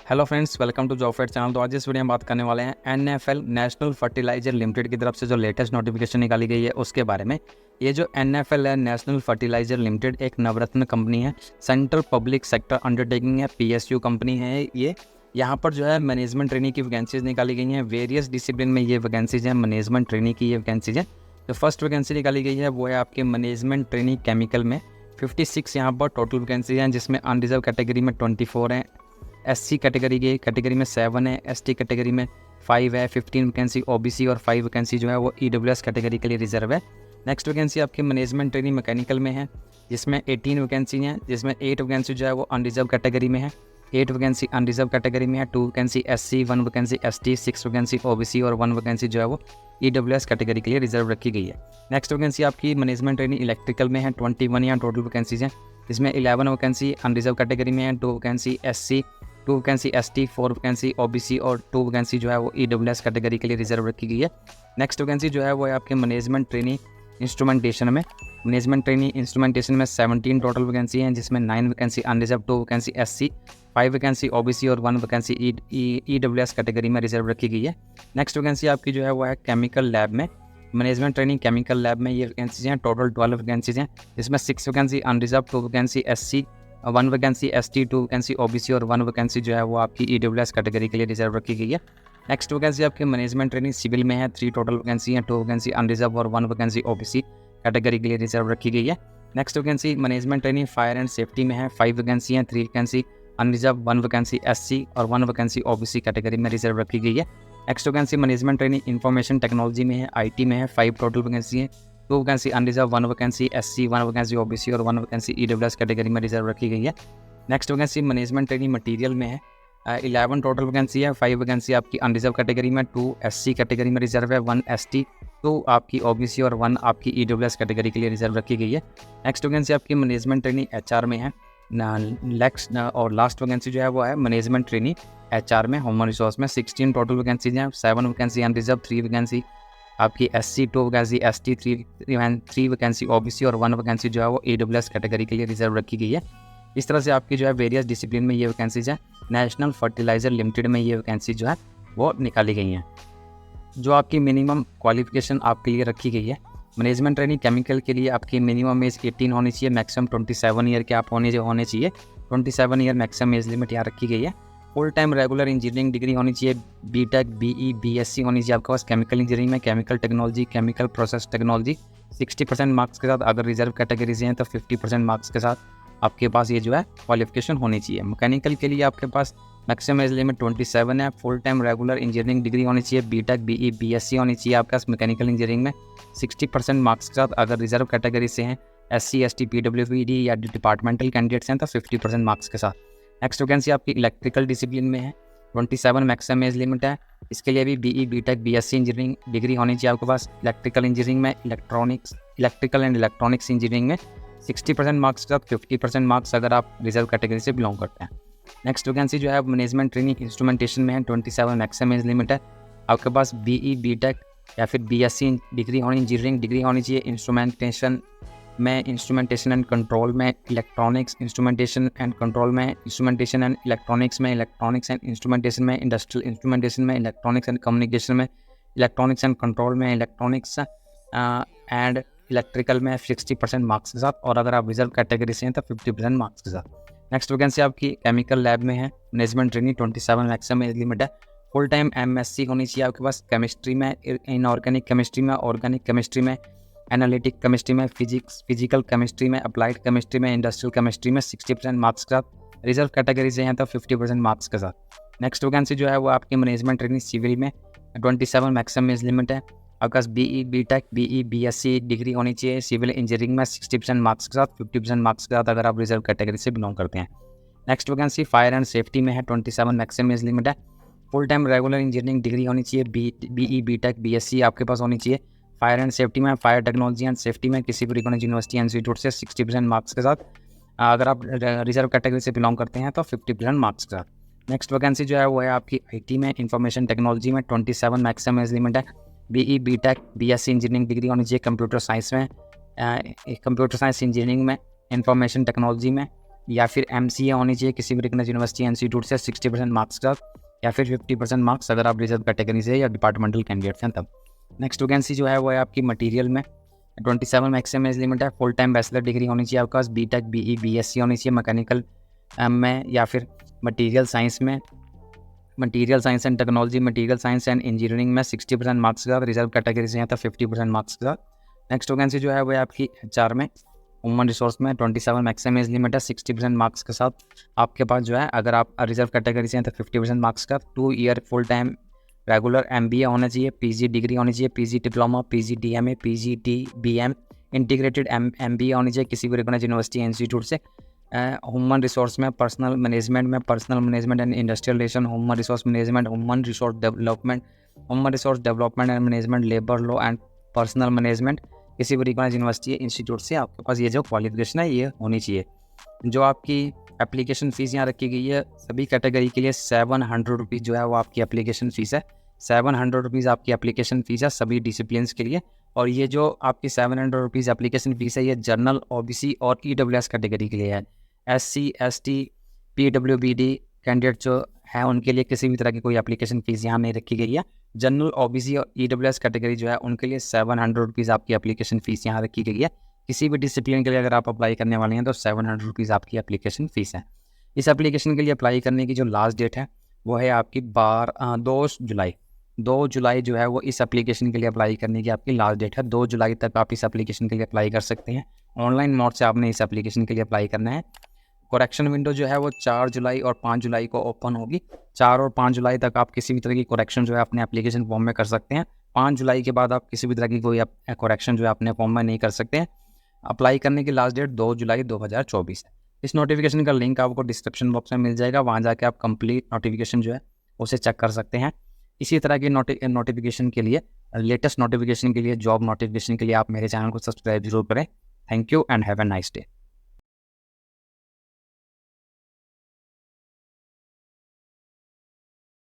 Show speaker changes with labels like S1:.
S1: Hello friends, welcome to job fair channel. तो आज इस वीडियो में बात करने वाले हैं एनएफएल नेशनल फर्टिलाइजर लिमिटेड की तरफ से जो लेटेस्ट नोटिफिकेशन निकाली गई है उसके बारे में। ये जो एनएफएल है, नेशनल फर्टिलाइजर लिमिटेड, एक नवरत्न कंपनी है, सेंट्रल पब्लिक सेक्टर अंडरटेकिंग है, पीएसयू कंपनी है ये। यहाँ पर जो है मैनेजमेंट ट्रेनिंग की वैकेंसीज निकाली गई हैं। वेरियस डिसिप्लिन में ये वैकेंसीज हैं, मैनेजमेंट ट्रेनिंग की ये वैकेंसीज हैं। जो फर्स्ट वैकेंसी निकाली गई है वो है आपके मैनेजमेंट ट्रेनिंग केमिकल में। 56 यहाँ पर टोटल वैकेंसी हैं, जिसमें अनरिजर्व कैटेगरी में 24 हैं, एससी कैटेगरी में 7 है, एसटी कैटेगरी में 5 है, 15 वैकेंसी ओबीसी और 5 वैकेंसी जो है वो ईडब्ल्यूएस कैटेगरी के लिए रिजर्व है। नेक्स्ट वैकेंसी आपकी मैनेजमेंट ट्रेनिंग मैकेनिकल में है, जिसमें 18 वैकेंसी हैं, जिसमें 8 वैकेंसी जो है वो अनरिजर्व कैटेगरी में है, 8 वैकेंसी अनरिजर्व कैटेगरी में है, 2 vacancy SC, 1 vacancy ST, 6 vacancy OBC और 1 वैकेंसी जो है वो ईडब्ल्यूएस कैटेगरी के लिए रिजर्व रखी गई है। नेक्स्ट वैकेंसी आपकी मैनेजमेंट ट्रेनिंग इलेक्ट्रिकल में है, 21 यहाँ टोटल वैकेंसीज हैं, जिसमें 11 वैकेंसी अनरिजर्व कैटेगरी में है, 2 vacancy SC, 2 vacancy ST, 4 vacancy OBC और 2 वैकेंसी जो है वो ईडब्ल्यूएस कैटेगरी के लिए रिजर्व रखी गई है। नेक्स्ट वैकेंसी जो है वो है आपके मैनेजमेंट ट्रेनिंग इंस्ट्रूमेंटेशन में। मैनेजमेंट ट्रेनिंग इंस्ट्रूमेंटेशन में 17 टोटल वैकेंसी हैं, जिसमें 9 vacancy unreserve, 2 vacancy SC, 5 vacancy OBC और 1 वैकेंसी ईडब्ल्यूएस कैटेगरी में रिजर्व रखी गई है। नेक्स्ट वैकेंसी आपकी जो है वो है केमिकल लैब में। मैनेजमेंट ट्रेनिंग केमिकल लैब में ये वैकेंसीज हैं, टोटल 12 वैकेंसीज हैं, जिसमें 6 vacancy unreserve, 2 vacancy SC, 1 vacancy ST, 2 vacancy OBC और 1 वैकेंसी जो है वो आपकी ईडब्ल्यूएस कैटेगरी के लिए रिजर्व रखी गई है। नेक्स्ट वैकेंसी आपकी मैनेजमेंट ट्रेनिंग सिविल में है, 3 टोटल वैकेंसी हैं, 2 वैकेंसी अनरिजर्व और 1 वैकेंसी ओबीसी कैटेगरी के लिए रिजर्व रखी गई है। Next vacancy management training fire and safety में है, 5 वैकेंसी हैं, 3 वैकेंसी अनरिजर्व, 1 वैकेंसी एससी और 1 वैकेंसी ओबीसी कैटेगरी में रिजर्व रखी गई है। Next vacancy management training information technology में है, आईटी में है, 5 टोटल वैकेंसी हैं, 2 vacancy unreserve, 1 vacancy SC, 1 vacancy OBC और 1 वैकेंसी ईडब्ल्यूएस कैटेगरी में रिजर्व रखी गई है। Next vacancy management training material में है, 11 टोटल वैकेंसी है, 5 वैकेंसी आपकी अनरिजर्व कैटेगरी में, 2 एससी कैटेगरी में रिजर्व है, 1 एसटी, 2 आपकी ओबीसी और 1 आपकी ईडब्ल्यूएस कैटेगरी के लिए रिजर्व रखी गई है। नेक्स्ट वैकेंसी आपकी मैनेजमेंट ट्रेनिंग एचआर में है। नेक्स्ट और लास्ट वैकेंसी जो है वो है मैनेजमेंट ट्रेनिंग एचआर में, ह्यूमन रिसोर्स में। 16 टोटल वैकेंसीज हैं, 7 वैकेंसी अनरिजर्व, 3 वैकेंसी आपकी SC, 2 vacancy ST, 3 vacancy OBC और 1 वैकेंसी जो है वो ईडब्ल्यूएस कैटेगरी के लिए रिजर्व रखी गई है। इस तरह से आपकी जो है वेरियस डिसिप्लिन में ये वैकेंसीज हैं। नेशनल फर्टिलाइजर लिमिटेड में ये वैकेंसी जो है वो निकाली गई हैं। जो आपकी मिनिमम क्वालिफिकेशन आपके लिए रखी गई है, मैनेजमेंट ट्रेनिंग केमिकल के लिए आपकी मिनिमम एज 18 होनी चाहिए, मैक्सिमम 27 ईयर के आप होने चाहिए। 27 ईयर मैक्सिमम एज लिमिट यहाँ रखी गई है। Full time regular engineering degree होनी चाहिए, बीटेक, बीई, बीएससी होनी चाहिए आपके पास केमिकल इंजीनियरिंग में, chemical technology, chemical process technology. 60% marks के साथ, अगर रिजर्व कैटेगरी से हैं तो 50% मार्क्स के साथ आपके पास ये जो है क्वालिफिकेशन होनी चाहिए। मैकेनिकल के लिए आपके पास मैक्सिमम एज लिमिट 27 है। Full time regular engineering degree होनी चाहिए, बीटेक, बीई, बीएससी होनी चाहिए आपके पास मैकेनिकल इंजीनियरिंग में, 60% मार्क्स के साथ। अगर रिजर्व कैटेगरी से हैं, एससी, एसटी, पीडब्ल्यूडी या डिपार्टमेंटल कैंडिडेट्स हैं तो 50% मार्क्स के साथ। नेक्स्ट वैकेंसी आपकी इलेक्ट्रिकल डिसिप्लिन में है, 27 मैक्सिमम एज लिमिट है। इसके लिए भी BE, BTech, BSc engineering degree होनी चाहिए आपके पास। इलेक्ट्रिकल इंजीनियरिंग में इलेक्ट्रिकल एंड इलेक्ट्रॉनिक्स इंजीनियरिंग में 60% मार्क्स के साथ, 50% मार्क्स अगर आप रिजर्व कैटेगरी से बिलोंग करते हैं। नेक्स्ट वैकेंसी जो है मैनेजमेंट ट्रेनिंग इंस्ट्रूमेंटेशन में है, 27 मैक्सिमम एज लिमिट है। आपके पास बीई, बीटेक या फिर बीएससी डिग्री होनी, इंजीनियरिंग डिग्री होनी चाहिए। इंस्ट्रूमेंटेशन में, इंस्ट्रूमेंटेशन एंड कंट्रोल में, इलेक्ट्रॉनिक्स इंस्ट्रूमेंटेशन एंड कंट्रोल में, इंस्ट्रूमेंटेशन एंड इलेक्ट्रॉनिक्स में, इलेक्ट्रॉनिक्स एंड इंस्ट्रूमेंटेशन में, इंडस्ट्रियल इंस्ट्रूमेंटेशन में, इलेक्ट्रॉनिक्स एंड कम्युनिकेशन में, इलेक्ट्रॉनिक्स एंड कंट्रोल में, इलेक्ट्रॉनिक्स एंड इलेक्ट्रिकल में 60% मार्क्स के साथ, और अगर आप रिजर्व कैटेगरी से हैं तो 50% मार्क्स के साथ। नेक्स्ट वैकेंसी आपकी केमिकल लैब में है, management training 27 maximum age limit है। फुल टाइम एमएससी होनी चाहिए आपके पास केमिस्ट्री में, इनऑर्गेनिक केमिस्ट्री में, ऑर्गेनिक केमिस्ट्री में, एनालिटिक केमिस्ट्री में, फिजिकल केमिस्ट्री में, अप्लाइड केमिस्ट्री में, इंडस्ट्रियल केमिस्ट्री में 60% मार्क्स के साथ। रिजर्व कैटेगरी से हैं तो 50% मार्क्स के साथ। नेक्स्ट वैकेंसी जो है वो आपकी मैनेजमेंट ट्रेनिंग सिविल में, 27 मैक्सिमम एज लिमिट है। आपके पास BE, BTech, BE, BSc degree होनी चाहिए सिविल इंजीनियरिंग में, 60% मार्क्स के साथ, 50% मार्क्स के साथ अगर आप रिजर्व कैटेगरी से बिलोंग करते हैं। Next vacancy fire and safety में है, 27 मैक्सिमम एज लिमिट है। Full time regular engineering degree होनी चाहिए, बीई, बीटेक, बीएससी आपके पास होनी चाहिए। फायर एंड सेफ्टी में, फायर टेक्नोलॉजी एंड सेफ्टी में किसी भी रिकॉग्नाइज्ड यूनिवर्सिटी इंस्टीट्यूट से 60% मार्क्स के साथ। अगर आप रिजर्व कैटेगरी से बिलोंग करते हैं तो 50% मार्क्स के साथ। नेक्स्ट वैकेंसी जो है वो है आपकी आईटी में, इंफॉर्मेशन टेक्नोलॉजी में, 27 मैक्सिमम एज लिमिट है। BE, BTech, BSc engineering degree होनी चाहिए कंप्यूटर साइंस में, कंप्यूटर साइंस इंजीनियरिंग में, इंफॉर्मेशन टेक्नोलॉजी में, या फिर MCA होनी चाहिए किसी भी रिकग्नाइज्ड यूनिवर्सिटी इंस्टीट्यूट से 60% मार्क्स का, या फिर 50% मार्क्स अगर आप रिजर्व कैटेगरी से या डिपार्टमेंटल कैंडिडेट्स हैं तब। नेक्स्ट वैकेंसी जो है वो है आपकी मटेरियल में 27 मैक्सिमम एज लिमिट है। फुल टाइम बैचलर डिग्री होनी चाहिए आपके पास, BTech BE BSc होनी चाहिए मैकेनिकल में या फिर मटीरियल साइंस में, material science and technology, material science and engineering में 60% मार्क्स के साथ, रिजर्व कैटेगरी से हैं तो 50% मार्क्स के साथ। नेक्स्ट वैकेंसी जो है वो है आपकी HR में, ह्यूमन रिसोर्स में 27 मैक्सिमम एज लिमिट है 60% मार्क्स के साथ आपके पास जो है, अगर आप रिजर्व कैटेगरी से हैं तो 50% मार्क्स का। 2 year full time regular MBA होना चाहिए, PG डिग्री होनी चाहिए, PG diploma, PG DMA, PG DBM, integrated MBA होनी चाहिए किसी भी रिकॉग्नाइज्ड यूनिवर्सिटी इंस्टीट्यूट से। ह्यूमन रिसोर्स में personal management and industrial relation, human resource management, human resource development and management, labour law and personal management किसी भी recognised university institute से आपके पास ये जो क्वालिफिकेशन है ये होनी चाहिए। जो आपकी एप्लीकेशन फ़ीस यहाँ रखी गई है सभी कैटेगरी के लिए 700 रुपीज़ जो है वो आपकी एप्लीकेशन फ़ीस है। 700 रुपीज़ आपकी एप्लीकेशन फ़ीस है सभी डिसिप्लिन्स के लिए। और ये जो आपकी 700 रुपीज़ एप्लीकेशन फ़ीस है ये जनरल, OBC और EWS कैटेगरी के लिए है। SC ST PWBD कैंडिडेट जो है उनके लिए किसी भी तरह की कोई एप्लीकेशन फ़ीस यहाँ नहीं रखी गई है। जनरल, OBC और EWS कैटेगरी जो है उनके लिए 700 रुपीज़ आपकी एप्लीकेशन फ़ीस यहाँ रखी गई है। किसी भी डिसिप्लिन के लिए अगर आप अप्लाई करने वाले हैं तो 700 रुपीज़ आपकी एप्लीकेशन फ़ीस है। इस एप्लीकेशन के लिए अप्लाई करने की जो लास्ट डेट है वो है आपकी 2 जुलाई। 2 जुलाई जो है वो इस एप्लीकेशन के लिए अप्लाई करने की आपकी लास्ट डेट है। 2 जुलाई तक आप इस एप्लीकेशन के लिए अप्लाई कर सकते हैं। ऑनलाइन मोड से आपने इस एप्लीकेशन के लिए अप्लाई करना है। करेक्शन विंडो जो है वो 4 जुलाई और 5 जुलाई को ओपन होगी। 4 और 5 जुलाई तक आप किसी भी तरह की करेक्शन जो है अपने एप्लीकेशन फॉर्म में कर सकते हैं। 5 जुलाई के बाद आप किसी भी तरह की कोई करेक्शन जो है अपने फॉर्म में नहीं कर सकते हैं। अप्लाई करने की लास्ट डेट 2 जुलाई 2024 है। इस नोटिफिकेशन का लिंक आपको डिस्क्रिप्शन बॉक्स में मिल जाएगा, वहाँ जाके आप कंप्लीट नोटिफिकेशन जो है उसे चेक कर सकते हैं। इसी तरह की नोटिफिकेशन के लिए, लेटेस्ट नोटिफिकेशन के लिए, जॉब नोटिफिकेशन के लिए आप मेरे चैनल को सब्सक्राइब जरूर करें। Thank you and have a nice day.